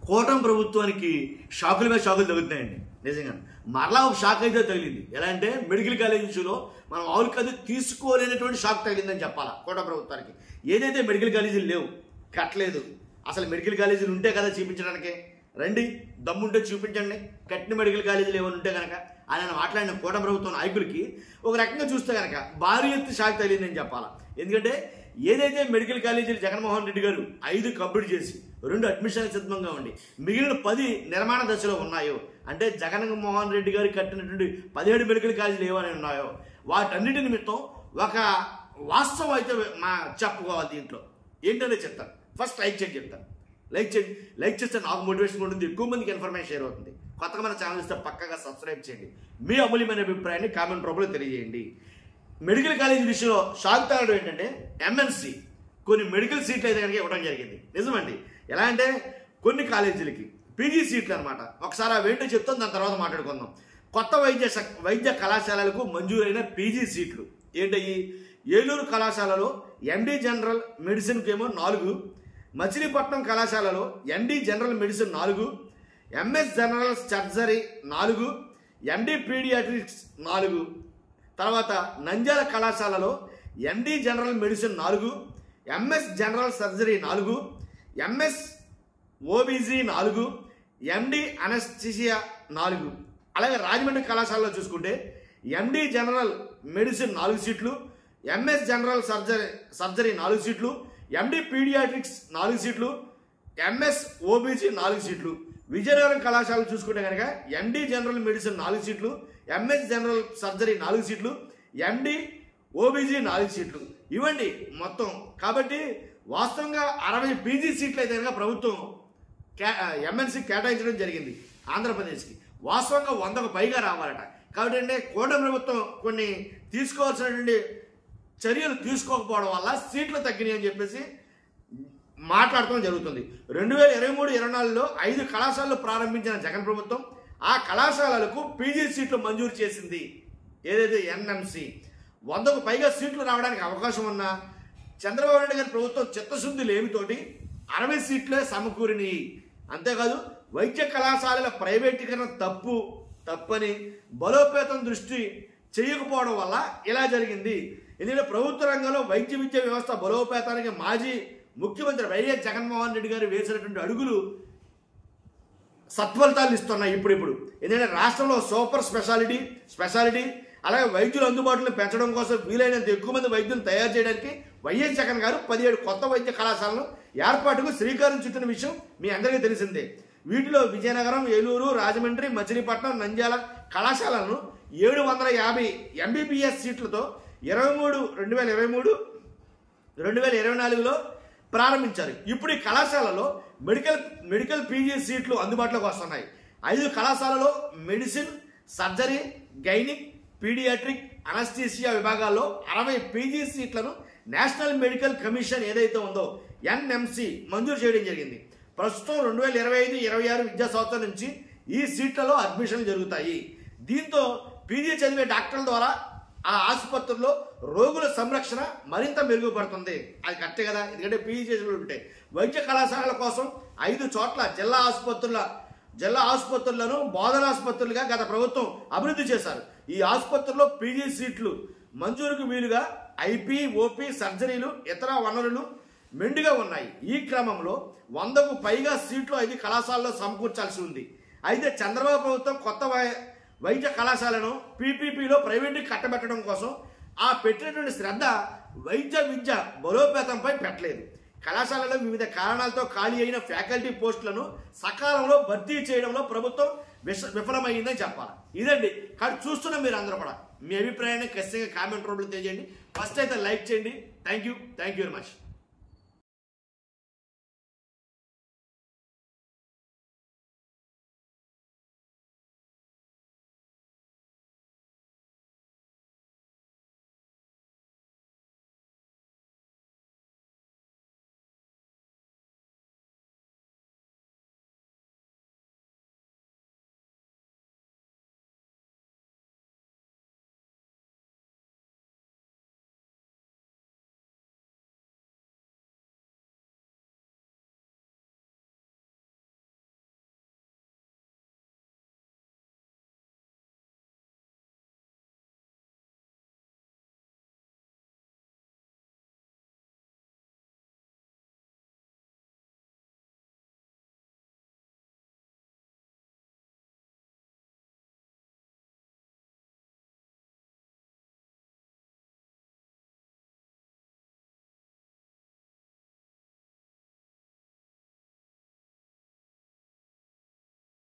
కూటమి ప్రభుత్వానికి షాకుల మీద షాకులు తగులుతున్నాయండి. నిజంగా మరలా ఒక షాక్ అయితే తగిలింది. ఎలా అంటే మెడికల్ కాలేజీలో మనం ఆవులు కాదు తీసుకోలేనటువంటి షాక్ తగిలిందని చెప్పాలా కూటమి ప్రభుత్వానికి. ఏదైతే మెడికల్ కాలేజీలు లేవు, కట్టలేదు, అసలు మెడికల్ కాలేజీలు ఉంటే కదా చూపించడానికి, రండి దమ్ముంటే చూపించండి కట్టిన మెడికల్ కాలేజీలు ఏమైనా ఉంటే కనుక ఆయన మాట్లాడిన కూటమి ప్రభుత్వం నాయకులకి ఒక రకంగా చూస్తే కనుక భారీ ఎత్తు షాక్ తగిలిందని చెప్పాలా. ఎందుకంటే ఏదైతే మెడికల్ కాలేజీలు జగన్మోహన్ రెడ్డి గారు 5 కంప్లీట్ చేసి 2 అడ్మిషన్లు సిద్ధంగా ఉండి మిగిలిన 10 నిర్మాణ దశలో ఉన్నాయో, అంటే జగన్మోహన్ రెడ్డి గారు కట్టినటువంటి 17 మెడికల్ కాలేజీలు ఏమైనా ఉన్నాయో వాటన్నిటి నిమిత్తం ఒక వాస్తవం అయితే మా చెప్పుకోవాలి. దీంట్లో ఏంటనే చెప్తాను. ఫస్ట్ లైక్ చేయండి చెప్తాను. లైక్ చేయండి. లైక్ చేస్తే నాకు మోటివేషన్ ఉంటుంది, ఎక్కువ మందికి ఇన్ఫర్మేషన్ షేర్ అవుతుంది. కొత్తగా మన ఛానల్ ఇస్తే పక్కగా సబ్స్క్రైబ్ చేయండి. మీ అమూల్యమైన అభిప్రాయాన్ని కామెంట్ రూపంలో తెలియజేయండి. మెడికల్ కాలేజీ విషయంలో షాక్ తగ్గడం ఏంటంటే ఎంఎన్సి కొన్ని మెడికల్ సీట్లు అయితే కనుక ఇవ్వడం జరిగింది. నిజమండి. ఎలా అంటే కొన్ని కాలేజీలకి పీజీ సీట్లు అనమాట. ఒకసారి అవేంటో చెప్తాం, దాని తర్వాత మాట్లాడుకుందాం. కొత్త వైద్య కళాశాలలకు మంజూరైన పీజీ సీట్లు ఏంటయ్యి? ఏలూరు కళాశాలలో ఎండి జనరల్ మెడిసిన్కి ఏమో 4, మచిలీపట్నం కళాశాలలో MD general medicine 4, MS general surgery 4, MD paediatrics 4, తర్వాత నంద్యాల కళాశాలలో MD general medicine 4, MS general surgery 4, MS OBG 4, MD anaesthesia 4. అలాగే రాజమండ్రి కళాశాలలో చూసుకుంటే ఎండి జనరల్ మెడిసిన్ 4 సీట్లు, ఎంఎస్ జనరల్ సర్జరీ 4 సీట్లు, ఎండి పీడియాట్రిక్స్ 4 సీట్లు, ఎంఎస్ ఓబీజీ 4 సీట్లు. విజయనగరం కళాశాల చూసుకుంటే కనుక ఎండి జనరల్ మెడిసిన్ 4 సీట్లు, ఎంఎస్ జనరల్ సర్జరీ 4 సీట్లు, ఎండి ఓబీజీ 4 సీట్లు. ఇవ్వండి మొత్తం. కాబట్టి వాస్తవంగా 60 పీజీ సీట్లు అయితే కనుక ప్రభుత్వం ఎంఎన్సీ కేటాయించడం జరిగింది ఆంధ్రప్రదేశ్కి. వాస్తవంగా 100కు పైగా రావాలట. కాబట్టి అంటే కూటమి ప్రభుత్వం కొన్ని తీసుకోవాల్సినటువంటి చర్యలు తీసుకోకపోవడం వల్ల సీట్లు తగ్గినాయి అని చెప్పేసి మాట్లాడటం జరుగుతుంది. 2023-24లో 5 కళాశాలలు ప్రారంభించిన జగన్ ప్రభుత్వం ఆ కళాశాలలకు పీజీ సీట్లు మంజూరు చేసింది. ఏదైతే ఎన్ఎంసి 100కు పైగా సీట్లు రావడానికి అవకాశం ఉన్నా చంద్రబాబు నాయుడు గారి ప్రభుత్వం చిత్తశుద్ధి లేమితోటి 60 సీట్లే సమకూరినాయి. అంతేకాదు వైద్య కళాశాలల ప్రైవేటీకరణ తప్పని బలోపేతం దృష్టి చేయకపోవడం వల్ల ఇలా జరిగింది. ఎందుకంటే ప్రభుత్వ రంగంలో వైద్య విద్య వ్యవస్థ బలోపేతానికి మాజీ ముఖ్యమంత్రి వైఎస్ జగన్మోహన్ రెడ్డి గారు వేసినటువంటి అడుగులు సత్ఫలితాలు ఇస్తున్నాయి ఇప్పుడు. ఎందుకంటే రాష్ట్రంలో సూపర్ స్పెషాలిటీ అలాగే వైద్యులు అందుబాటులో పెంచడం కోసం వీలైనంత ఎక్కువ మంది వైద్యులు తయారు చేయడానికి వైఎస్ జగన్ గారు 17 కొత్త వైద్య కళాశాలను ఏర్పాటుకు శ్రీకారం చుట్టిన విషయం మీ అందరికీ తెలిసిందే. వీటిలో విజయనగరం, ఏలూరు, రాజమండ్రి, మచిలీపట్నం, నంద్యాల కళాశాలను 750 ఎంబీబీఎస్ సీట్లతో 2023-2024లో ప్రారంభించారు. ఇప్పుడు ఈ కళాశాలలో మెడికల్ పీజీ సీట్లు అందుబాటులోకి వస్తున్నాయి. 5 కళాశాలలో medicine, surgery, gynaec, paediatric, anaesthesia విభాగాల్లో 60 పీజీ సీట్లను నేషనల్ మెడికల్ కమిషన్ ఏదైతే ఉందో ఎన్ఎంసి మంజూరు చేయడం జరిగింది. ప్రస్తుతం 2025-26 విద్యా సంవత్సరం నుంచి ఈ సీట్లలో అడ్మిషన్లు జరుగుతాయి. దీంతో పీజీ చదివే డాక్టర్ల ద్వారా ఆ ఆసుపత్రుల్లో రోగుల సంరక్షణ మరింత మెరుగుపడుతుంది. అది కరెక్టే కదా. ఎందుకంటే పీజీ చేసి ఉంటే వైద్య కళాశాలల కోసం 5 చోట్ల జిల్లా ఆసుపత్రులను బోధనాసుపత్రులుగా గత ప్రభుత్వం అభివృద్ధి చేశారు. ఈ ఆసుపత్రుల్లో పీజీ సీట్లు మంజూరుకు వీలుగా ఐపీ, ఓపీ, సర్జరీలు, ఇతర వనరులు మెండుగా ఉన్నాయి. ఈ క్రమంలో 100కు పైగా సీట్లు 5 కళాశాలలో సమకూర్చాల్సి ఉంది. అయితే చంద్రబాబు ప్రభుత్వం కొత్త వైద్య కళాశాలను పీపీపీలో ప్రైవేటుకి కట్టబెట్టడం కోసం ఆ పెట్టినటువంటి శ్రద్ధ వైద్య విద్య బలోపేతంపై పెట్టలేదు. కళాశాలలో వివిధ కారణాలతో ఖాళీ అయిన ఫ్యాకల్టీ పోస్టులను సకాలంలో భర్తీ చేయడంలో ప్రభుత్వం విఫలమైందని చెప్పాలి. ఇదండి. కానీ చూస్తున్న మీరు అందరూ కూడా మీ అభిప్రాయాన్ని ఖచ్చితంగా కామెంట్ రూపంలో తెలియజేయండి. ఫస్ట్ అయితే లైక్ చేయండి. Thank you very much.